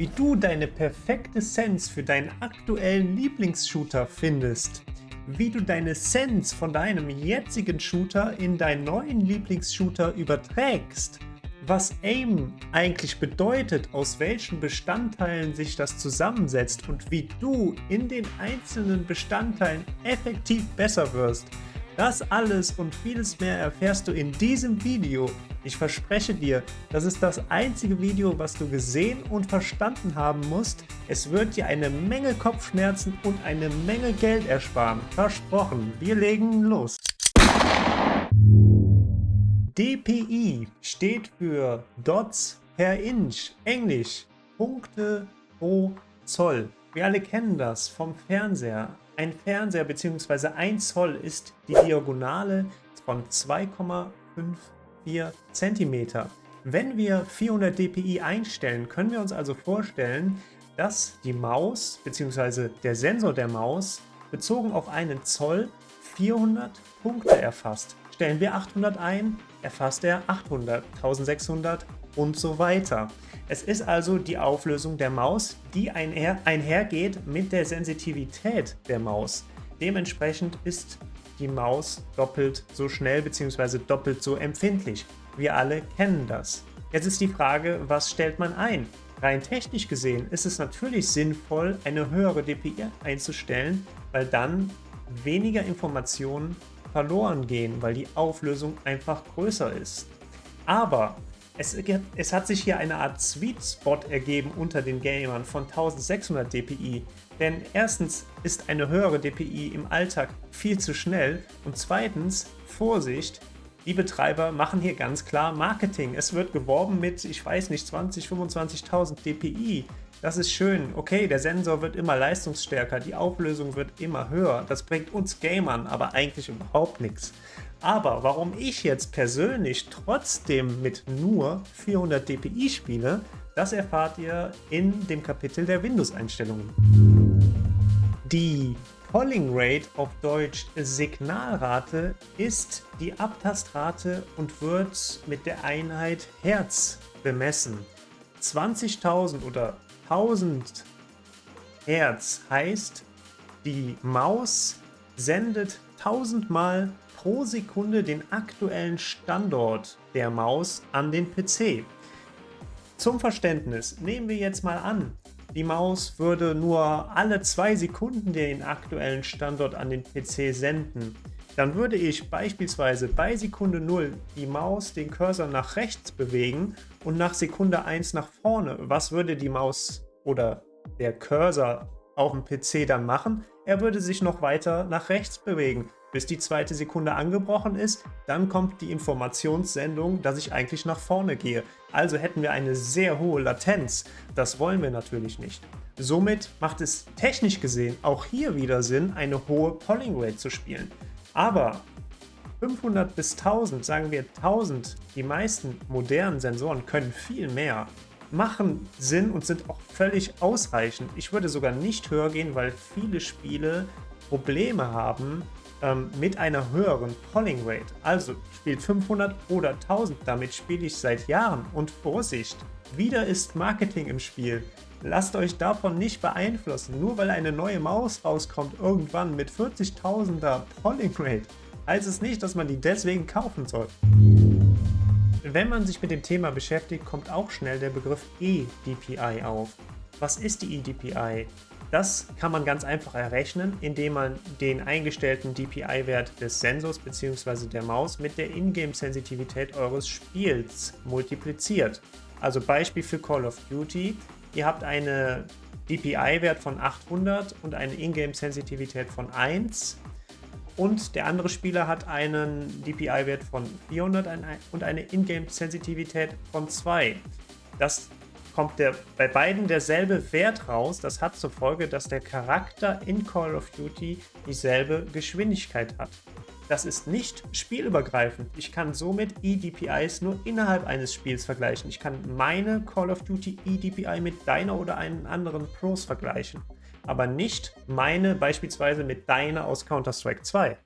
wie du deine perfekte Sense für deinen aktuellen Lieblingsshooter findest, wie du deine Sense von deinem jetzigen Shooter in deinen neuen Lieblingsshooter überträgst, was Aim eigentlich bedeutet, aus welchen Bestandteilen sich das zusammensetzt und wie du in den einzelnen Bestandteilen effektiv besser wirst. Das alles und vieles mehr erfährst du in diesem Video. Ich verspreche dir, das ist das einzige Video, was du gesehen und verstanden haben musst. Es wird dir eine Menge Kopfschmerzen und eine Menge Geld ersparen. Versprochen. Wir legen los. DPI steht für Dots per Inch, Englisch, Punkte pro Zoll. Wir alle kennen das vom Fernseher. Ein Fernseher bzw. 1 Zoll ist die Diagonale von 2,54 cm. Wenn wir 400 dpi einstellen, können wir uns also vorstellen, dass die Maus bzw. der Sensor der Maus bezogen auf einen Zoll 400 Punkte erfasst. Stellen wir 800 ein, erfasst er 800, 1600 und so weiter. Es ist also die Auflösung der Maus, die einhergeht mit der Sensitivität der Maus. Dementsprechend ist die Maus doppelt so schnell bzw. doppelt so empfindlich. Wir alle kennen das. Jetzt ist die Frage, was stellt man ein? Rein technisch gesehen ist es natürlich sinnvoll, eine höhere DPI einzustellen, weil dann weniger Informationen verloren gehen, weil die Auflösung einfach größer ist. Aber es hat sich hier eine Art Sweet Spot ergeben unter den Gamern von 1600 dpi, denn erstens ist eine höhere DPI im Alltag viel zu schnell und zweitens, Vorsicht, die Betreiber machen hier ganz klar Marketing. Es wird geworben mit, ich weiß nicht, 20.000, 25.000 dpi. Das ist schön. Okay, der Sensor wird immer leistungsstärker, die Auflösung wird immer höher. Das bringt uns Gamern aber eigentlich überhaupt nichts. Aber warum ich jetzt persönlich trotzdem mit nur 400 dpi spiele, das erfahrt ihr in dem Kapitel der Windows-Einstellungen. Die Polling Rate, auf Deutsch Signalrate, ist die Abtastrate und wird mit der Einheit Hertz bemessen. 20.000 oder 1000 Hertz heißt, die Maus sendet 1000 Mal pro Sekunde den aktuellen Standort der Maus an den PC. Zum Verständnis, nehmen wir jetzt mal an, die Maus würde nur alle 2 Sekunden den aktuellen Standort an den PC senden. Dann würde ich beispielsweise bei Sekunde 0 die Maus den Cursor nach rechts bewegen und nach Sekunde 1 nach vorne. Was würde die Maus oder der Cursor auf dem PC dann machen? Er würde sich noch weiter nach rechts bewegen, bis die 2. Sekunde angebrochen ist. Dann kommt die Informationssendung, dass ich eigentlich nach vorne gehe. Also hätten wir eine sehr hohe Latenz. Das wollen wir natürlich nicht. Somit macht es technisch gesehen auch hier wieder Sinn, eine hohe Polling Rate zu spielen. Aber 500 bis 1000, sagen wir 1000, die meisten modernen Sensoren können viel mehr, machen Sinn und sind auch völlig ausreichend. Ich würde sogar nicht höher gehen, weil viele Spiele Probleme haben mit einer höheren Polling Rate. Also spielt 500 oder 1000, damit spiele ich seit Jahren. Und Vorsicht, wieder ist Marketing im Spiel. Lasst euch davon nicht beeinflussen. Nur weil eine neue Maus rauskommt irgendwann mit 40.000er Polling Rate, heißt es nicht, dass man die deswegen kaufen soll. Wenn man sich mit dem Thema beschäftigt, kommt auch schnell der Begriff eDPI auf. Was ist die eDPI? Das kann man ganz einfach errechnen, indem man den eingestellten DPI-Wert des Sensors bzw. der Maus mit der Ingame-Sensitivität eures Spiels multipliziert. Also Beispiel für Call of Duty. Ihr habt einen DPI-Wert von 800 und eine Ingame-Sensitivität von 1 und der andere Spieler hat einen DPI-Wert von 400 und eine Ingame-Sensitivität von 2. Das kommt bei beiden derselbe Wert raus. Das hat zur Folge, dass der Charakter in Call of Duty dieselbe Geschwindigkeit hat. Das ist nicht spielübergreifend. Ich kann somit eDPIs nur innerhalb eines Spiels vergleichen. Ich kann meine Call of Duty eDPI mit deiner oder einen anderen Pros vergleichen, aber nicht meine beispielsweise mit deiner aus Counter-Strike 2.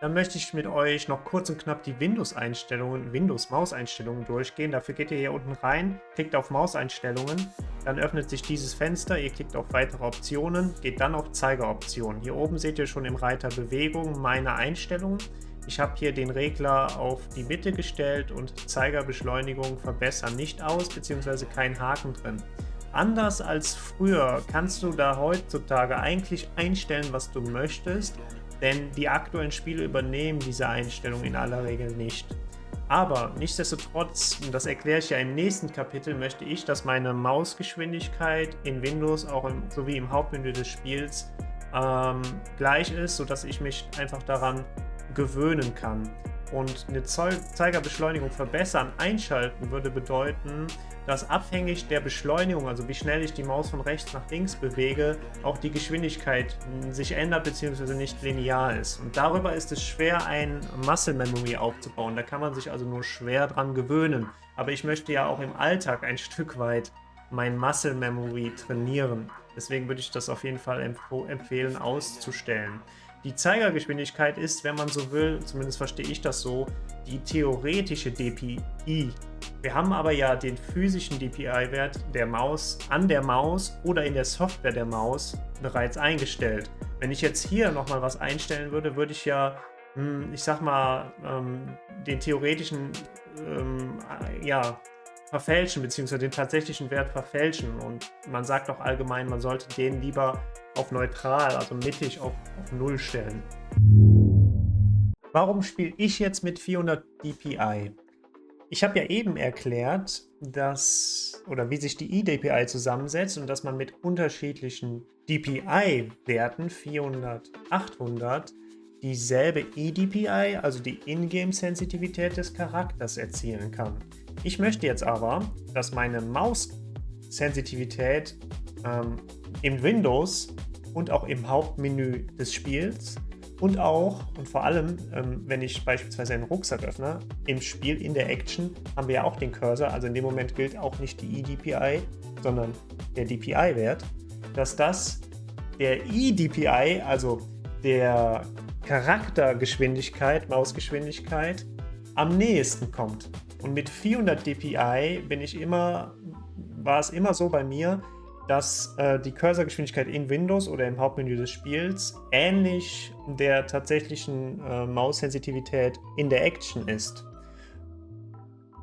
Dann möchte ich mit euch noch kurz und knapp die Windows-Einstellungen, Windows-Maus-Einstellungen durchgehen. Dafür geht ihr hier unten rein, klickt auf Maus-Einstellungen, dann öffnet sich dieses Fenster, ihr klickt auf weitere Optionen, geht dann auf Zeigeroptionen. Hier oben seht ihr schon im Reiter Bewegung meine Einstellungen. Ich habe hier den Regler auf die Mitte gestellt und Zeigerbeschleunigung verbessern nicht aus, beziehungsweise kein Haken drin. Anders als früher kannst du da heutzutage eigentlich einstellen, was du möchtest, denn die aktuellen Spiele übernehmen diese Einstellung in aller Regel nicht. Aber nichtsdestotrotz, und das erkläre ich ja im nächsten Kapitel, möchte ich, dass meine Mausgeschwindigkeit in Windows auch sowie im Hauptmenü des Spiels gleich ist, sodass ich mich einfach daran gewöhnen kann. Und eine Zeigerbeschleunigung verbessern, einschalten würde bedeuten, dass abhängig der Beschleunigung, also wie schnell ich die Maus von rechts nach links bewege, auch die Geschwindigkeit sich ändert bzw. nicht linear ist. Und darüber ist es schwer, ein Muscle Memory aufzubauen. Da kann man sich also nur schwer dran gewöhnen. Aber ich möchte ja auch im Alltag ein Stück weit mein Muscle Memory trainieren. Deswegen würde ich das auf jeden Fall empfehlen, auszustellen. Die Zeigergeschwindigkeit ist, wenn man so will, zumindest verstehe ich das so, die theoretische DPI. Wir haben aber ja den physischen DPI-Wert der Maus an der Maus oder in der Software der Maus bereits eingestellt. Wenn ich jetzt hier nochmal was einstellen würde, würde ich ja, ich sag mal, den theoretischen, verfälschen, beziehungsweise den tatsächlichen Wert verfälschen. Und man sagt auch allgemein, man sollte den lieber auf neutral, also mittig auf 0 stellen. Warum spiele ich jetzt mit 400 dpi? Ich habe ja eben erklärt, wie sich die eDPI zusammensetzt und dass man mit unterschiedlichen DPI-Werten, 400, 800, dieselbe eDPI, also die Ingame-Sensitivität des Charakters, erzielen kann. Ich möchte jetzt aber, dass meine Maus-Sensitivität im Windows und auch im Hauptmenü des Spiels und auch und vor allem, wenn ich beispielsweise einen Rucksack öffne, im Spiel, in der Action, haben wir ja auch den Cursor, also in dem Moment gilt auch nicht die eDPI, sondern der DPI-Wert, dass das der eDPI, also der Charaktergeschwindigkeit, Mausgeschwindigkeit, am nächsten kommt. Und mit 400 dpi war es immer so bei mir, dass die Cursorgeschwindigkeit in Windows oder im Hauptmenü des Spiels ähnlich der tatsächlichen Maussensitivität in der Action ist.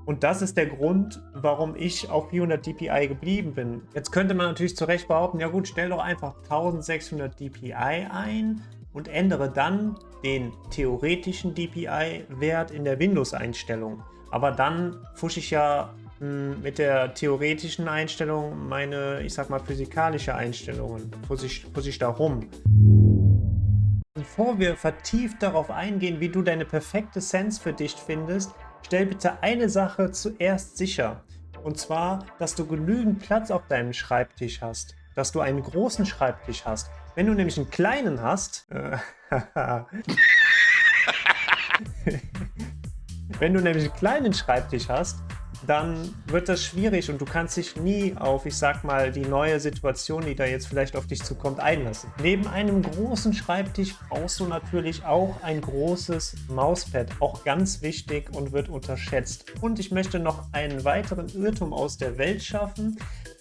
Und das ist der Grund, warum ich auf 400 dpi geblieben bin. Jetzt könnte man natürlich zu Recht behaupten, ja gut, stell doch einfach 1600 dpi ein und ändere dann den theoretischen DPI-Wert in der Windows-Einstellung. Aber dann pfusche ich ja mit der theoretischen Einstellung meine, ich sag mal, physikalische Einstellungen, pfusch ich da rum. Bevor wir vertieft darauf eingehen, wie du deine perfekte Sense für dich findest, stell bitte eine Sache zuerst sicher. Und zwar, dass du genügend Platz auf deinem Schreibtisch hast. Dass du einen großen Schreibtisch hast. Wenn du nämlich einen kleinen hast, wenn du nämlich einen kleinen Schreibtisch hast, dann wird das schwierig und du kannst dich nie auf, ich sag mal, die neue Situation, die da jetzt vielleicht auf dich zukommt, einlassen. Neben einem großen Schreibtisch brauchst du natürlich auch ein großes Mauspad, auch ganz wichtig und wird unterschätzt. Und ich möchte noch einen weiteren Irrtum aus der Welt schaffen.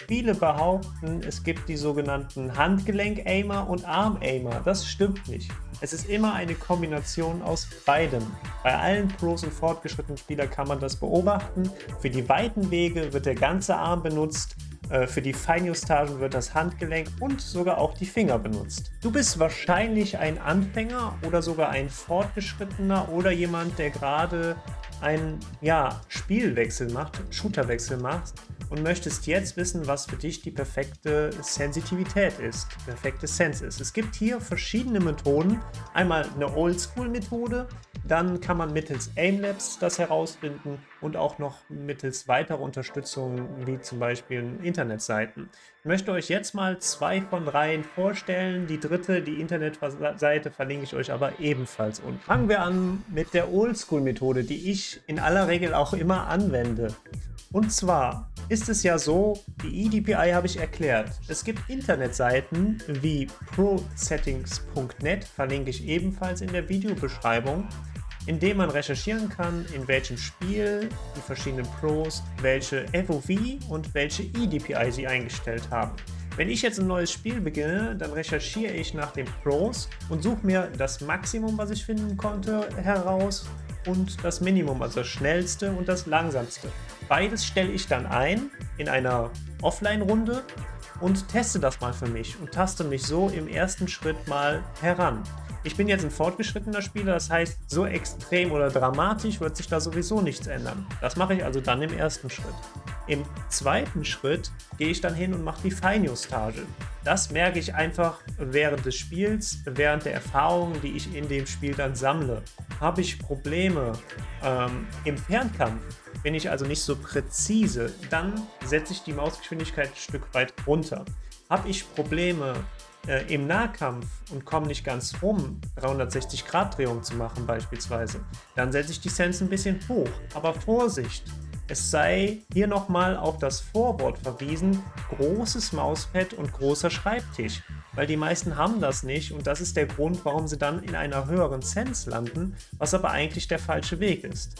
Viele behaupten, es gibt die sogenannten Handgelenk-Aimer und Arm-Aimer. Das stimmt nicht. Es ist immer eine Kombination aus beidem. Bei allen Pros und fortgeschrittenen Spielern kann man das beobachten. Für die weiten Wege wird der ganze Arm benutzt, für die Feinjustagen wird das Handgelenk und sogar auch die Finger benutzt. Du bist wahrscheinlich ein Anfänger oder sogar ein Fortgeschrittener oder jemand, der gerade einen Spielwechsel macht, Shooterwechsel macht und möchtest jetzt wissen, was für dich die perfekte Sensitivität ist, die perfekte Sense ist. Es gibt hier verschiedene Methoden. Einmal eine Oldschool-Methode, dann kann man mittels Aimlabs das herausfinden und auch noch mittels weiterer Unterstützung, wie zum Beispiel Internetseiten. Ich möchte euch jetzt mal 2 von 3 vorstellen. Die dritte, die Internetseite, verlinke ich euch aber ebenfalls unten. Fangen wir an mit der Oldschool-Methode, die ich in aller Regel auch immer anwende. Und zwar ist es ja so, die eDPI habe ich erklärt. Es gibt Internetseiten wie prosettings.net, verlinke ich ebenfalls in der Videobeschreibung, in dem man recherchieren kann, in welchem Spiel die verschiedenen Pros welche FOV und welche eDPI sie eingestellt haben. Wenn ich jetzt ein neues Spiel beginne, dann recherchiere ich nach den Pros und suche mir das Maximum, was ich finden konnte, heraus und das Minimum, also das schnellste und das langsamste. Beides stelle ich dann ein in einer Offline-Runde und teste das mal für mich und taste mich so im ersten Schritt mal heran. Ich bin jetzt ein fortgeschrittener Spieler, das heißt, so extrem oder dramatisch wird sich da sowieso nichts ändern. Das mache ich also dann im ersten Schritt. Im zweiten Schritt gehe ich dann hin und mache die Feinjustage. Das merke ich einfach während des Spiels, während der Erfahrungen, die ich in dem Spiel dann sammle. Habe ich Probleme im Fernkampf, bin ich also nicht so präzise, dann setze ich die Mausgeschwindigkeit ein Stück weit runter. Habe ich Probleme im Nahkampf und komme nicht ganz rum, 360-Grad-Drehung zu machen beispielsweise, dann setze ich die Sense ein bisschen hoch. Aber Vorsicht! Es sei hier nochmal auf das Vorwort verwiesen, großes Mauspad und großer Schreibtisch, weil die meisten haben das nicht und das ist der Grund, warum sie dann in einer höheren Sense landen, was aber eigentlich der falsche Weg ist.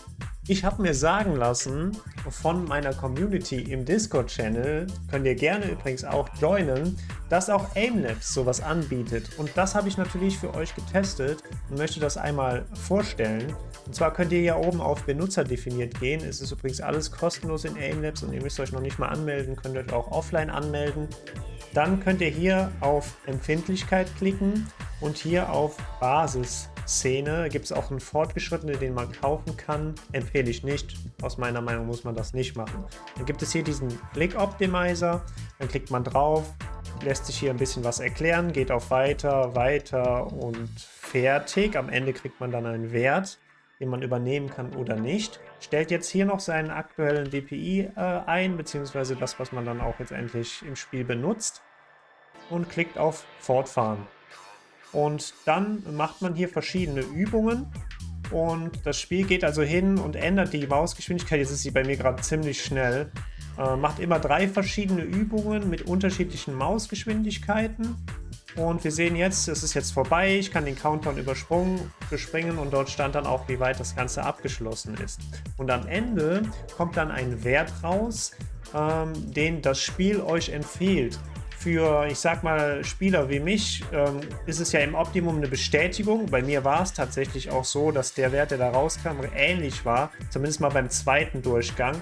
Ich habe mir sagen lassen von meiner Community im Discord-Channel, könnt ihr gerne übrigens auch joinen, dass auch Aimlabs sowas anbietet. Und das habe ich natürlich für euch getestet und möchte das einmal vorstellen. Und zwar könnt ihr hier oben auf Benutzer definiert gehen. Es ist übrigens alles kostenlos in Aimlabs und ihr müsst euch noch nicht mal anmelden, könnt euch auch offline anmelden. Dann könnt ihr hier auf Empfindlichkeit klicken und hier auf Basisszene. Gibt es auch einen fortgeschrittenen, den man kaufen kann. Empfehle ich nicht. Aus meiner Meinung muss man das nicht machen. Dann gibt es hier diesen Click Optimizer. Dann klickt man drauf, lässt sich hier ein bisschen was erklären, geht auf Weiter, Weiter und Fertig. Am Ende kriegt man dann einen Wert, den man übernehmen kann oder nicht. Stellt jetzt hier noch seinen aktuellen DPI ein, beziehungsweise das, was man dann auch jetzt endlich im Spiel benutzt und klickt auf Fortfahren. Und dann macht man hier verschiedene Übungen und das Spiel geht also hin und ändert die Mausgeschwindigkeit. Jetzt ist sie bei mir gerade ziemlich schnell. Macht immer 3 verschiedene Übungen mit unterschiedlichen Mausgeschwindigkeiten. Und wir sehen jetzt, es ist jetzt vorbei, ich kann den Countdown überspringen und dort stand dann auch, wie weit das Ganze abgeschlossen ist. Und am Ende kommt dann ein Wert raus, den das Spiel euch empfiehlt. Für, ich sag mal, Spieler wie mich ist es ja im Optimum eine Bestätigung. Bei mir war es tatsächlich auch so, dass der Wert, der da rauskam, ähnlich war, zumindest mal beim zweiten Durchgang,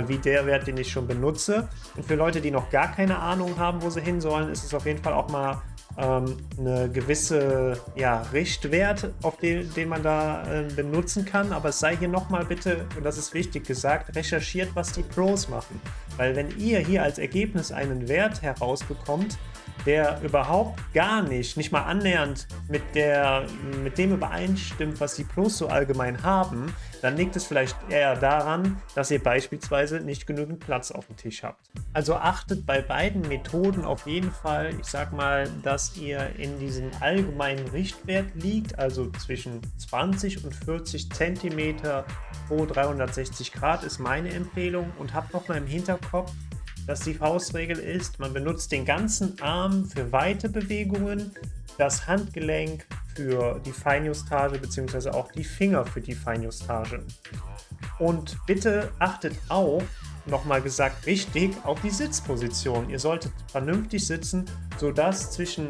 wie der Wert, den ich schon benutze. Und für Leute, die noch gar keine Ahnung haben, wo sie hin sollen, ist es auf jeden Fall auch mal eine gewisse Richtwert, auf den man da benutzen kann. Aber es sei hier nochmal bitte, und das ist wichtig gesagt, recherchiert, was die Pros machen. Weil wenn ihr hier als Ergebnis einen Wert herausbekommt, der überhaupt gar nicht mal annähernd mit dem übereinstimmt, was die Pros so allgemein haben, dann liegt es vielleicht eher daran, dass ihr beispielsweise nicht genügend Platz auf dem Tisch habt. Also achtet bei beiden Methoden auf jeden Fall, ich sag mal, dass ihr in diesem allgemeinen Richtwert liegt, also zwischen 20 und 40 cm pro 360 Grad ist meine Empfehlung und habt noch mal im Hinterkopf, dass die Faustregel ist, man benutzt den ganzen Arm für weite Bewegungen, das Handgelenk für die Feinjustage bzw. auch die Finger für die Feinjustage. Und bitte achtet auch, nochmal gesagt wichtig, auf die Sitzposition. Ihr solltet vernünftig sitzen, sodass zwischen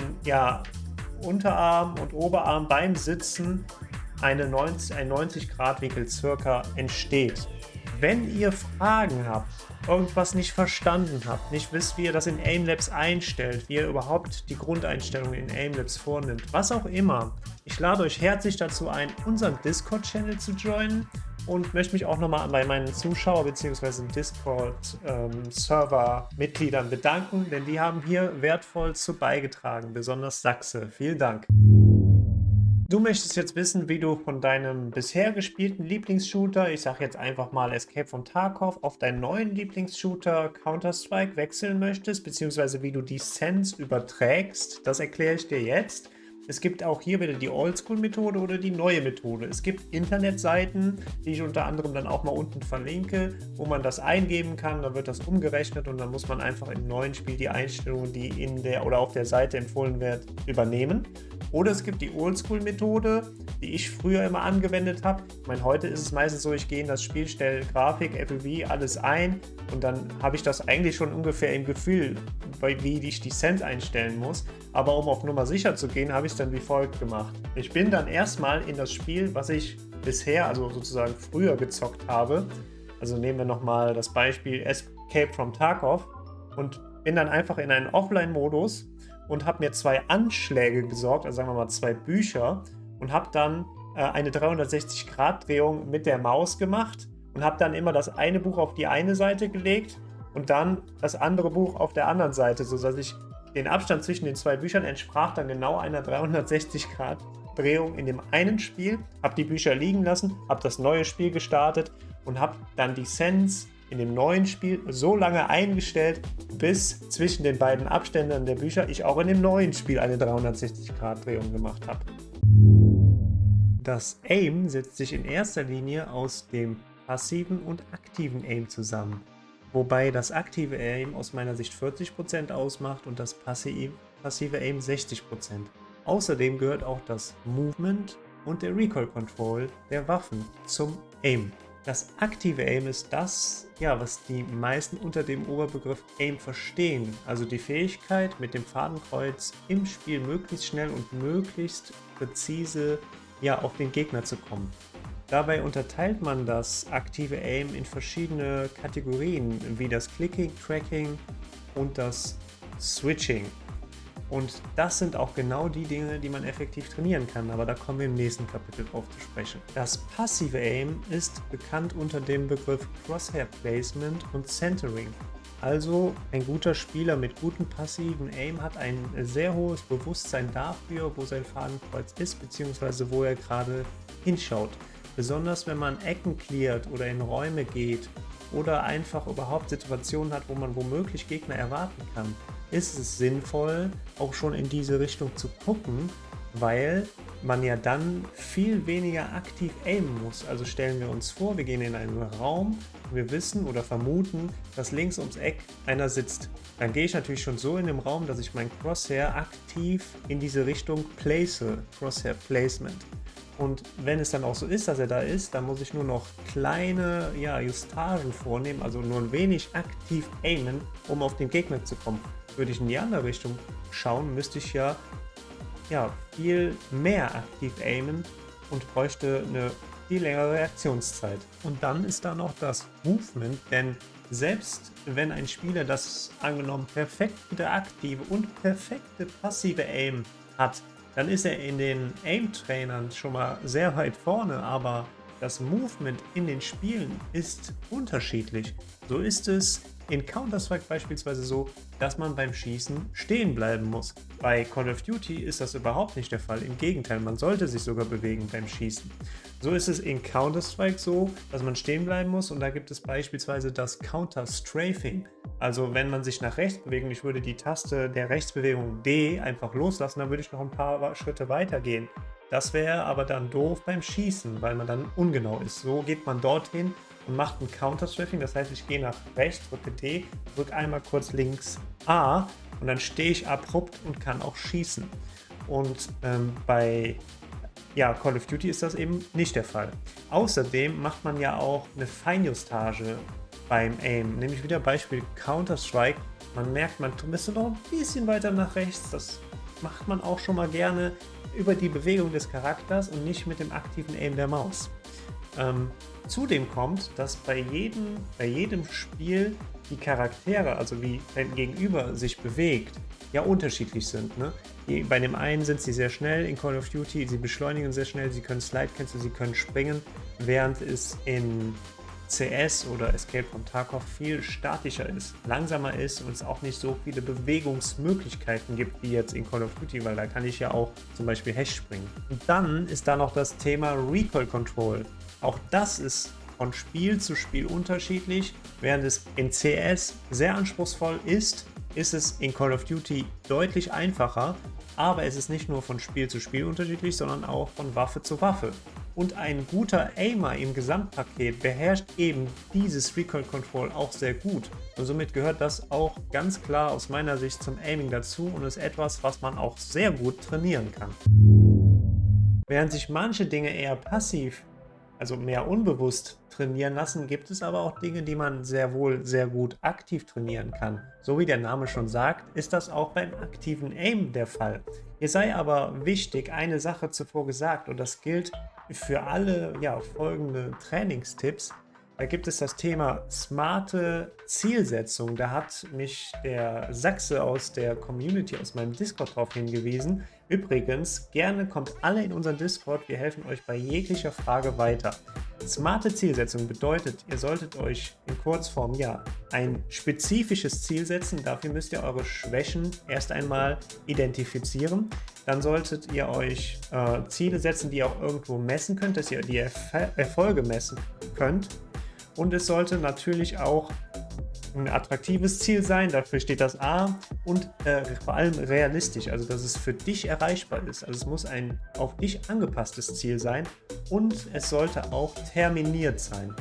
Unterarm und Oberarm beim Sitzen ein 90-Grad-Winkel circa entsteht. Wenn ihr Fragen habt, irgendwas nicht verstanden habt, nicht wisst, wie ihr das in Aimlabs einstellt, wie ihr überhaupt die Grundeinstellungen in Aimlabs vornimmt, was auch immer, ich lade euch herzlich dazu ein, unseren Discord-Channel zu joinen und möchte mich auch nochmal bei meinen Zuschauer- bzw. Discord-Server-Mitgliedern bedanken, denn die haben hier wertvoll zu beigetragen, besonders Sachse. Vielen Dank. Du möchtest jetzt wissen, wie du von deinem bisher gespielten Lieblingsshooter, ich sage jetzt einfach mal Escape from Tarkov, auf deinen neuen Lieblingsshooter Counter-Strike wechseln möchtest, beziehungsweise wie du die Sense überträgst. Das erkläre ich dir jetzt. Es gibt auch hier wieder die Oldschool-Methode oder die neue Methode. Es gibt Internetseiten, die ich unter anderem dann auch mal unten verlinke, wo man das eingeben kann, dann wird das umgerechnet und dann muss man einfach im neuen Spiel die Einstellungen, die in der oder auf der Seite empfohlen werden, übernehmen. Oder es gibt die Oldschool-Methode, die ich früher immer angewendet habe. Ich meine, heute ist es meistens so, ich gehe in das Spiel, stelle Grafik, FOV, alles ein und dann habe ich das eigentlich schon ungefähr im Gefühl, wie ich die Cent einstellen muss. Aber um auf Nummer sicher zu gehen, habe ich es dann wie folgt gemacht. Ich bin dann erstmal in das Spiel, was ich bisher, also sozusagen früher gezockt habe. Also nehmen wir nochmal das Beispiel Escape from Tarkov und bin dann einfach in einen Offline-Modus und habe mir 2 Anschläge besorgt, also sagen wir mal 2 Bücher und habe dann eine 360-Grad-Drehung mit der Maus gemacht und habe dann immer das eine Buch auf die eine Seite gelegt und dann das andere Buch auf der anderen Seite, sodass ich den Abstand zwischen den 2 Büchern entsprach dann genau einer 360-Grad-Drehung in dem einen Spiel, habe die Bücher liegen lassen, habe das neue Spiel gestartet und habe dann die Sense in dem neuen Spiel so lange eingestellt, bis zwischen den beiden Abständen der Bücher ich auch in dem neuen Spiel eine 360-Grad-Drehung gemacht habe. Das Aim setzt sich in erster Linie aus dem passiven und aktiven Aim zusammen, wobei das aktive Aim aus meiner Sicht 40% ausmacht und das passive Aim 60%. Außerdem gehört auch das Movement und der Recoil Control der Waffen zum Aim. Das aktive Aim ist das, was die meisten unter dem Oberbegriff Aim verstehen, also die Fähigkeit, mit dem Fadenkreuz im Spiel möglichst schnell und möglichst präzise auf den Gegner zu kommen. Dabei unterteilt man das aktive Aim in verschiedene Kategorien, wie das Clicking, Tracking und das Switching. Und das sind auch genau die Dinge, die man effektiv trainieren kann, aber da kommen wir im nächsten Kapitel drauf zu sprechen. Das passive Aim ist bekannt unter dem Begriff Crosshair Placement und Centering. Also ein guter Spieler mit gutem passiven Aim hat ein sehr hohes Bewusstsein dafür, wo sein Fadenkreuz ist, beziehungsweise wo er gerade hinschaut. Besonders wenn man Ecken cleart oder in Räume geht oder einfach überhaupt Situationen hat, wo man womöglich Gegner erwarten kann, ist es sinnvoll, auch schon in diese Richtung zu gucken, weil man ja dann viel weniger aktiv aimen muss. Also stellen wir uns vor, wir gehen in einen Raum, wir wissen oder vermuten, dass links ums Eck einer sitzt. Dann gehe ich natürlich schon so in den Raum, dass ich mein Crosshair aktiv in diese Richtung place, Crosshair Placement. Und wenn es dann auch so ist, dass er da ist, dann muss ich nur noch kleine Justagen vornehmen, also nur ein wenig aktiv aimen, um auf den Gegner zu kommen. Würde ich in die andere Richtung schauen, müsste ich ja viel mehr aktiv aimen und bräuchte eine viel längere Reaktionszeit. Und dann ist da noch das Movement, denn selbst wenn ein Spieler das angenommen perfekte aktive und perfekte passive Aim hat, dann ist er in den Aim-Trainern schon mal sehr weit vorne, aber das Movement in den Spielen ist unterschiedlich. So ist es in Counter-Strike beispielsweise so, dass man beim Schießen stehen bleiben muss. Bei Call of Duty ist das überhaupt nicht der Fall. Im Gegenteil, man sollte sich sogar bewegen beim Schießen. So ist es in Counter-Strike so, dass man stehen bleiben muss und da gibt es beispielsweise das Counter-Strafing. Also wenn man sich nach rechts bewegt und ich würde die Taste der Rechtsbewegung D einfach loslassen, dann würde ich noch ein paar Schritte weiter gehen. Das wäre aber dann doof beim Schießen, weil man dann ungenau ist. So geht man dorthin und macht ein Counter-Strafing, das heißt, ich gehe nach rechts, drücke D, drücke einmal kurz links A und dann stehe ich abrupt und kann auch schießen. Und bei Call of Duty ist das eben nicht der Fall. Außerdem macht man ja auch eine Feinjustage beim Aim, nämlich wieder Beispiel Counter-Strike. Man merkt, man müsste noch ein bisschen weiter nach rechts, das macht man auch schon mal gerne über die Bewegung des Charakters und nicht mit dem aktiven Aim der Maus. Zudem kommt, dass bei jedem Spiel die Charaktere, also wie dein Gegenüber sich bewegt, ja unterschiedlich sind. Ne? Bei dem einen sind sie sehr schnell in Call of Duty, sie beschleunigen sehr schnell, sie können Slide Cancel, sie können springen, während es in CS oder Escape from Tarkov viel statischer ist, langsamer ist und es auch nicht so viele Bewegungsmöglichkeiten gibt wie jetzt in Call of Duty, weil da kann ich ja auch zum Beispiel Hash springen. Und dann ist da noch das Thema Recoil Control. Auch das ist von Spiel zu Spiel unterschiedlich, während es in CS sehr anspruchsvoll ist, ist es in Call of Duty deutlich einfacher, aber es ist nicht nur von Spiel zu Spiel unterschiedlich, sondern auch von Waffe zu Waffe. Und ein guter Aimer im Gesamtpaket beherrscht eben dieses Recoil Control auch sehr gut. Und somit gehört das auch ganz klar aus meiner Sicht zum Aiming dazu und ist etwas, was man auch sehr gut trainieren kann. Während sich manche Dinge eher passiv, also mehr unbewusst trainieren lassen, gibt es aber auch Dinge, die man sehr wohl sehr gut aktiv trainieren kann. So wie der Name schon sagt, ist das auch beim aktiven Aim der Fall. Hier sei aber wichtig, eine Sache zuvor gesagt, und das gilt für alle folgende Trainingstipps. Da gibt es das Thema smarte Zielsetzung. Da hat mich der Sachse aus der Community, aus meinem Discord darauf hingewiesen. Übrigens, gerne kommt alle in unseren Discord, wir helfen euch bei jeglicher Frage weiter. Smarte Zielsetzung bedeutet, ihr solltet euch in Kurzform ein spezifisches Ziel setzen. Dafür müsst ihr eure Schwächen erst einmal identifizieren. Dann solltet ihr euch Ziele setzen, die ihr auch irgendwo messen könnt, dass ihr die Erfolge messen könnt. Und es sollte natürlich auch ein attraktives Ziel sein, dafür steht das A, und vor allem realistisch, also dass es für dich erreichbar ist. Also es muss ein auf dich angepasstes Ziel sein und es sollte auch terminiert sein.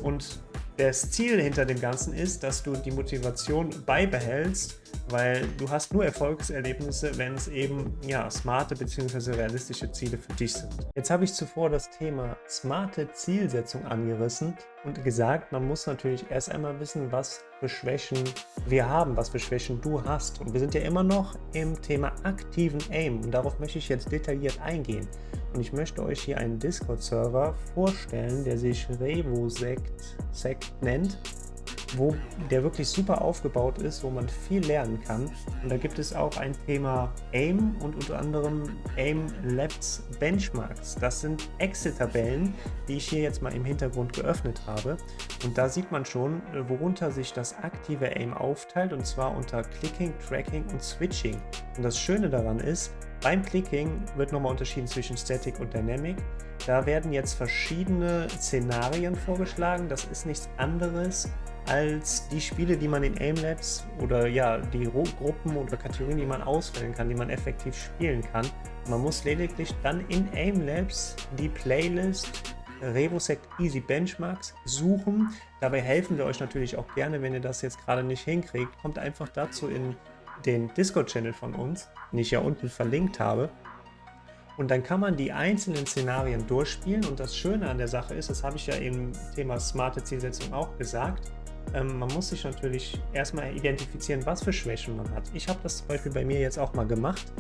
Und das Ziel hinter dem Ganzen ist, dass du die Motivation beibehältst, weil du hast nur Erfolgserlebnisse, wenn es eben smarte bzw. realistische Ziele für dich sind. Jetzt habe ich zuvor das Thema smarte Zielsetzung angerissen und gesagt, man muss natürlich erst einmal wissen, was für Schwächen wir haben, was für Schwächen du hast. Und wir sind ja immer noch im Thema aktiven Aim und darauf möchte ich jetzt detailliert eingehen. Und ich möchte euch hier einen Discord-Server vorstellen, der sich RevoSect nennt, wo der wirklich super aufgebaut ist, wo man viel lernen kann. Und da gibt es auch ein Thema AIM und unter anderem AIM Labs Benchmarks. Das sind Excel-Tabellen, die ich hier jetzt mal im Hintergrund geöffnet habe. Und da sieht man schon, worunter sich das aktive AIM aufteilt, und zwar unter Clicking, Tracking und Switching. Und das Schöne daran ist, beim Clicking wird nochmal unterschieden zwischen Static und Dynamic. Da werden jetzt verschiedene Szenarien vorgeschlagen. Das ist nichts anderes als die Spiele, die man in AIM Labs oder die Gruppen oder Kategorien, die man auswählen kann, die man effektiv spielen kann. Man muss lediglich dann in AIM Labs die Playlist RevoSect Easy Benchmarks suchen. Dabei helfen wir euch natürlich auch gerne, wenn ihr das jetzt gerade nicht hinkriegt. Kommt einfach dazu in den Discord-Channel von uns, den ich ja unten verlinkt habe. Und dann kann man die einzelnen Szenarien durchspielen. Und das Schöne an der Sache ist, das habe ich ja im Thema smarte Zielsetzung auch gesagt, man muss sich natürlich erstmal identifizieren, was für Schwächen man hat. Ich habe das zum Beispiel bei mir jetzt auch mal gemacht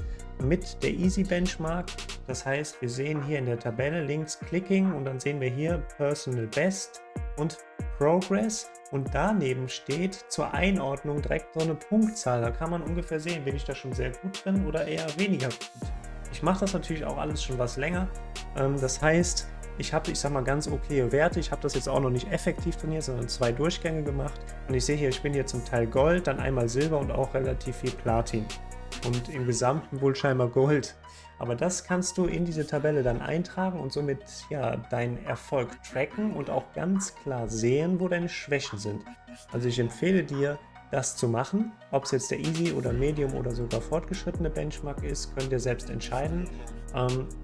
mit der Easy Benchmark. Das heißt, wir sehen hier in der Tabelle links Clicking und dann sehen wir hier Personal Best und Progress. Und daneben steht zur Einordnung direkt so eine Punktzahl. Da kann man ungefähr sehen, bin ich da schon sehr gut drin oder eher weniger gut. Ich mache das natürlich auch alles schon was länger. Das heißt, ich sag mal, ganz okay Werte. Ich habe das jetzt auch noch nicht effektiv trainiert, sondern 2 Durchgänge gemacht. Und ich sehe hier, ich bin hier zum Teil Gold, dann einmal Silber und auch relativ viel Platin. Und im Gesamten wohl scheinbar Gold. Aber das kannst du in diese Tabelle dann eintragen und somit deinen Erfolg tracken und auch ganz klar sehen, wo deine Schwächen sind. Also ich empfehle dir, das zu machen. Ob es jetzt der Easy oder Medium oder sogar fortgeschrittene Benchmark ist, könnt ihr selbst entscheiden.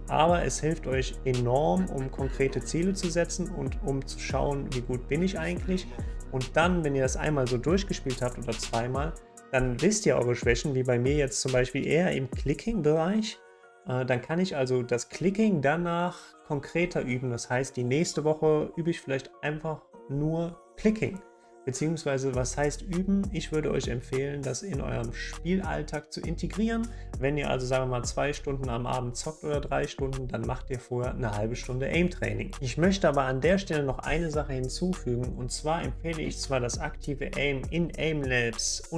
Aber es hilft euch enorm, um konkrete Ziele zu setzen und um zu schauen, wie gut bin ich eigentlich. Und dann, wenn ihr das einmal so durchgespielt habt oder zweimal, dann wisst ihr eure Schwächen, wie bei mir jetzt zum Beispiel eher im Clicking-Bereich. Dann kann ich also das Clicking danach konkreter üben. Das heißt, die nächste Woche übe ich vielleicht einfach nur Clicking. Beziehungsweise, was heißt üben? Ich würde euch empfehlen, das in eurem Spielalltag zu integrieren. Wenn ihr also, sagen wir mal, 2 Stunden am Abend zockt oder 3 Stunden, dann macht ihr vorher eine halbe Stunde Aim-Training. Ich möchte aber an der Stelle noch eine Sache hinzufügen. Und zwar empfehle ich zwar das aktive Aim in Aim Labs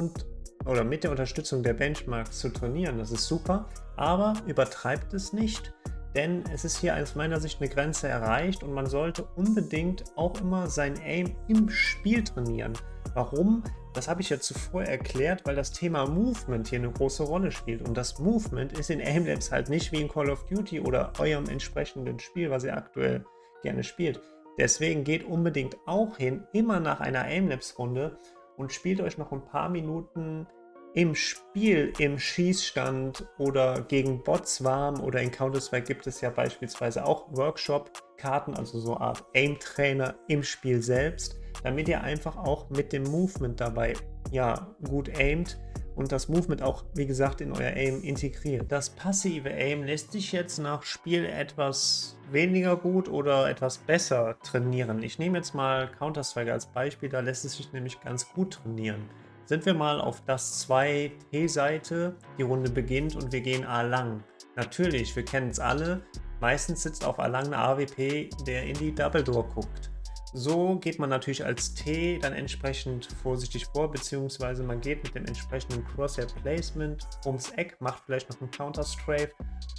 oder mit der Unterstützung der Benchmarks zu trainieren. Das ist super, aber übertreibt es nicht. Denn es ist hier aus meiner Sicht eine Grenze erreicht und man sollte unbedingt auch immer sein Aim im Spiel trainieren. Warum? Das habe ich ja zuvor erklärt, weil das Thema Movement hier eine große Rolle spielt. Und das Movement ist in Aim Labs halt nicht wie in Call of Duty oder eurem entsprechenden Spiel, was ihr aktuell gerne spielt. Deswegen geht unbedingt auch hin, immer nach einer Aim Labs Runde und spielt euch noch ein paar Minuten im Spiel, im Schießstand oder gegen Bots warm, oder in Counter-Strike gibt es ja beispielsweise auch Workshop-Karten, also so eine Art Aim-Trainer im Spiel selbst, damit ihr einfach auch mit dem Movement dabei ja gut aimt und das Movement auch, wie gesagt, in euer Aim integriert. Das passive Aim lässt sich jetzt nach Spiel etwas weniger gut oder etwas besser trainieren. Ich nehme jetzt mal Counter-Strike als Beispiel, da lässt es sich nämlich ganz gut trainieren. Sind wir mal auf das 2T-Seite, die Runde beginnt und wir gehen A lang. Natürlich, wir kennen es alle, meistens sitzt auf A lang ein AWP, der in die Double Door guckt. So geht man natürlich als T dann entsprechend vorsichtig vor, beziehungsweise man geht mit dem entsprechenden Crosshair Placement ums Eck, macht vielleicht noch einen Counter-Strafe,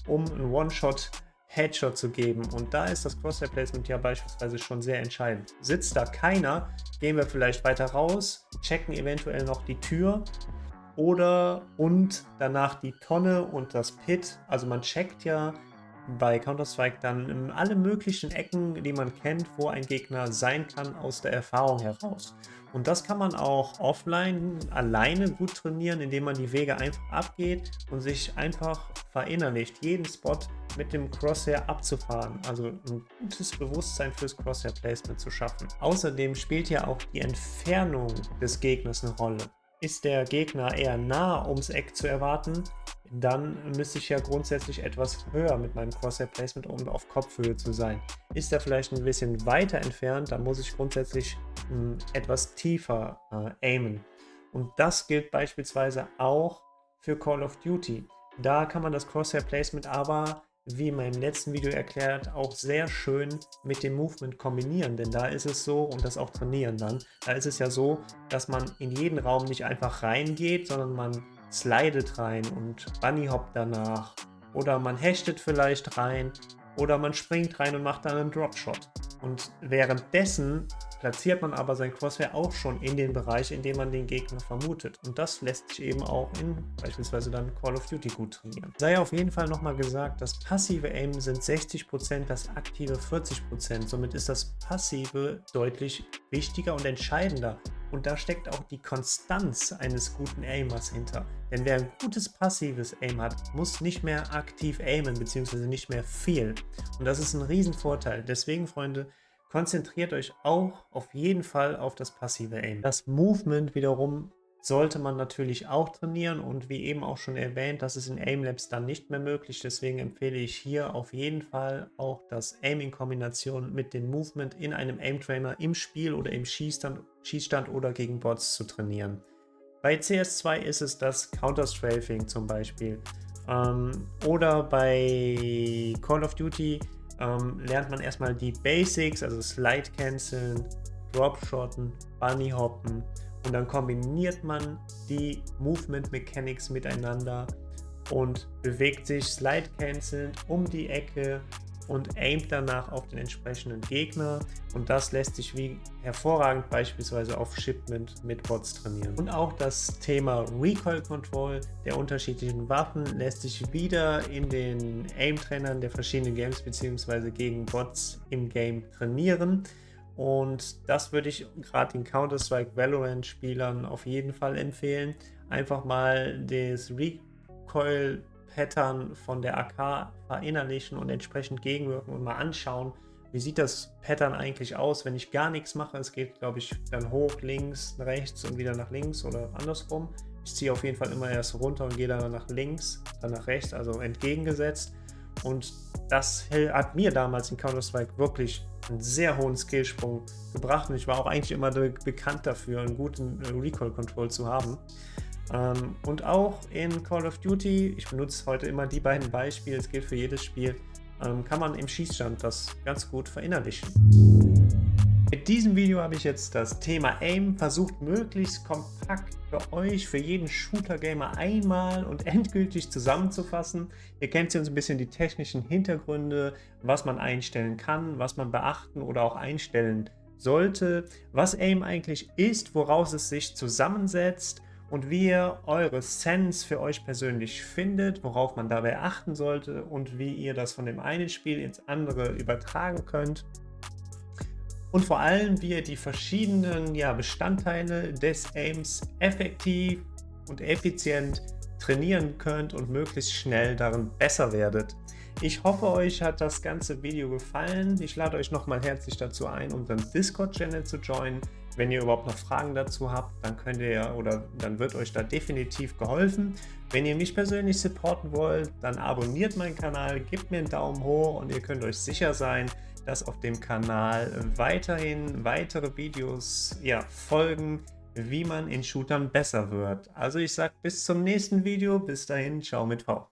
um einen One-Shot Headshot zu geben. Und da ist das Crosshair Placement ja beispielsweise schon sehr entscheidend. Sitzt da keiner, gehen wir vielleicht weiter raus, checken eventuell noch die Tür und danach die Tonne und das Pit. Also man checkt ja bei Counter-Strike dann in alle möglichen Ecken, die man kennt, wo ein Gegner sein kann, aus der Erfahrung heraus. Und das kann man auch offline alleine gut trainieren, indem man die Wege einfach abgeht und sich einfach verinnerlicht, jeden Spot mit dem Crosshair abzufahren, also ein gutes Bewusstsein fürs Crosshair-Placement zu schaffen. Außerdem spielt ja auch die Entfernung des Gegners eine Rolle. Ist der Gegner eher nah ums Eck zu erwarten, dann müsste ich ja grundsätzlich etwas höher mit meinem Crosshair-Placement, um auf Kopfhöhe zu sein. Ist er vielleicht ein bisschen weiter entfernt, dann muss ich grundsätzlich etwas tiefer aimen. Und das gilt beispielsweise auch für Call of Duty. Da kann man das Crosshair-Placement aber, wie in meinem letzten Video erklärt, auch sehr schön mit dem Movement kombinieren, denn da ist es so, und das auch trainieren dann, da ist es ja so, dass man in jeden Raum nicht einfach reingeht, sondern man slidet rein und bunnyhoppt danach, oder man hechtet vielleicht rein, oder man springt rein und macht dann einen Dropshot. Und währenddessen platziert man aber sein Crosshair auch schon in den Bereich, in dem man den Gegner vermutet. Und das lässt sich eben auch in beispielsweise dann Call of Duty gut trainieren. Sei auf jeden Fall nochmal gesagt, das passive Aim sind 60%, das aktive 40%. Somit ist das passive deutlich wichtiger und entscheidender. Und da steckt auch die Konstanz eines guten Aimers hinter. Denn wer ein gutes passives Aim hat, muss nicht mehr aktiv aimen, beziehungsweise nicht mehr viel. Und das ist ein Riesenvorteil. Deswegen, Freunde, konzentriert euch auch auf jeden Fall auf das passive Aim. Das Movement wiederum sollte man natürlich auch trainieren und wie eben auch schon erwähnt, das ist in Aimlabs dann nicht mehr möglich. Deswegen empfehle ich hier auf jeden Fall auch das Aim in Kombination mit dem Movement in einem Aim-Trainer im Spiel oder im Schießstand oder gegen Bots zu trainieren. Bei CS2 ist es das Counter-Strafing zum Beispiel. Oder bei Call of Duty lernt man erstmal die Basics, also Slide Canceln, Dropshotten, Bunnyhoppen, und dann kombiniert man die Movement Mechanics miteinander und bewegt sich Slide Canceln um die Ecke und aimt danach auf den entsprechenden Gegner, und das lässt sich wie hervorragend beispielsweise auf Shipment mit Bots trainieren. Und auch das Thema Recoil Control der unterschiedlichen Waffen lässt sich wieder in den Aim-Trainern der verschiedenen Games bzw. gegen Bots im Game trainieren. Und das würde ich gerade den Counter-Strike Valorant Spielern auf jeden Fall empfehlen. Einfach mal das Recoil Pattern von der AK verinnerlichen und entsprechend gegenwirken und mal anschauen, wie sieht das Pattern eigentlich aus, wenn ich gar nichts mache. Es geht, glaube ich, dann hoch, links, rechts und wieder nach links oder andersrum. Ich ziehe auf jeden Fall immer erst runter und gehe dann nach links, dann nach rechts, also entgegengesetzt. Und das hat mir damals in Counter-Strike wirklich einen sehr hohen Skillsprung gebracht. Und ich war auch eigentlich immer bekannt dafür, einen guten Recoil-Control zu haben. Und auch in Call of Duty, ich benutze heute immer die beiden Beispiele, es gilt für jedes Spiel, kann man im Schießstand das ganz gut verinnerlichen. Mit diesem Video habe ich jetzt das Thema Aim versucht, möglichst kompakt für euch, für jeden Shooter-Gamer einmal und endgültig zusammenzufassen. Ihr kennt jetzt ein bisschen die technischen Hintergründe, was man einstellen kann, was man beachten oder auch einstellen sollte, was Aim eigentlich ist, woraus es sich zusammensetzt und wie ihr eure Sense für euch persönlich findet, worauf man dabei achten sollte und wie ihr das von dem einen Spiel ins andere übertragen könnt. Und vor allem, wie ihr die verschiedenen Bestandteile des Aims effektiv und effizient trainieren könnt und möglichst schnell darin besser werdet. Ich hoffe, euch hat das ganze Video gefallen. Ich lade euch nochmal herzlich dazu ein, unseren Discord-Channel zu joinen. Wenn ihr überhaupt noch Fragen dazu habt, dann könnt ihr dann wird euch da definitiv geholfen. Wenn ihr mich persönlich supporten wollt, dann abonniert meinen Kanal, gebt mir einen Daumen hoch und ihr könnt euch sicher sein, dass auf dem Kanal weiterhin weitere Videos folgen, wie man in Shootern besser wird. Also ich sage bis zum nächsten Video, bis dahin, ciao mit V.